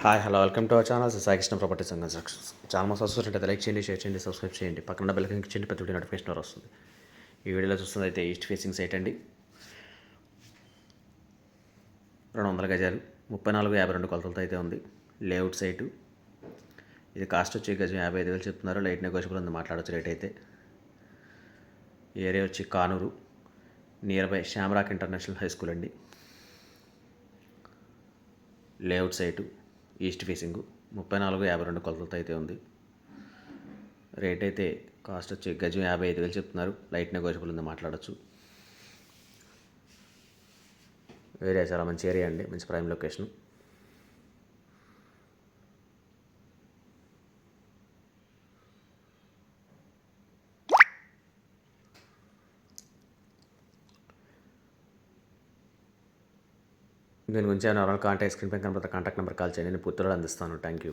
Hi hello welcome to our channel Saikrishna properties and constructions. Channel చూస్తుంటే like చేయండి, share చేయండి, subscribe చేయండి, పక్కన బెల్ క్లిక్ చేయండి, ప్రతి వీడియో నోటిఫికేషన్ వస్తుంది. ఈ వీడియోలో చూస్తుంది అయితే ఈస్ట్ ఫేసింగ్ సైట్ అండి. 200 గజాలు 3452 కొలతలతో అయితే ఉంది. Layout site. ఇది కాస్ట్ వచ్చి గజం 55,000 చెప్తున్నారు. లైట్ నెగోషియబుల్ ఉంది, మాట్లాడవచ్చు రేట్ అయితే. ఏరియా వచ్చి Kanuru, near by Shamrock international high school అండి. లేఅవుట్ సైటు ఈస్ట్ ఫేసింగ్ 3452 కొలతలతో అయితే ఉంది. రేట్ అయితే కాస్ట్ వచ్చి గజం 55,000 చెప్తున్నారు. లైట్ నెగోషియబుల్ ఉంది, మాట్లాడచ్చు. ఏరియా చాలా మంచి ఏరియా అండి, మంచి ప్రైమ్ లొకేషన్. దీని గురించి ఎవరైనా కాంటాక్ట్ స్క్రీన్ పైన కనపడతా కాంటాక్ట్ నెంబర్ కాల్ చేయండి, నేను పూర్తిగా అందిస్తాను. Thank you.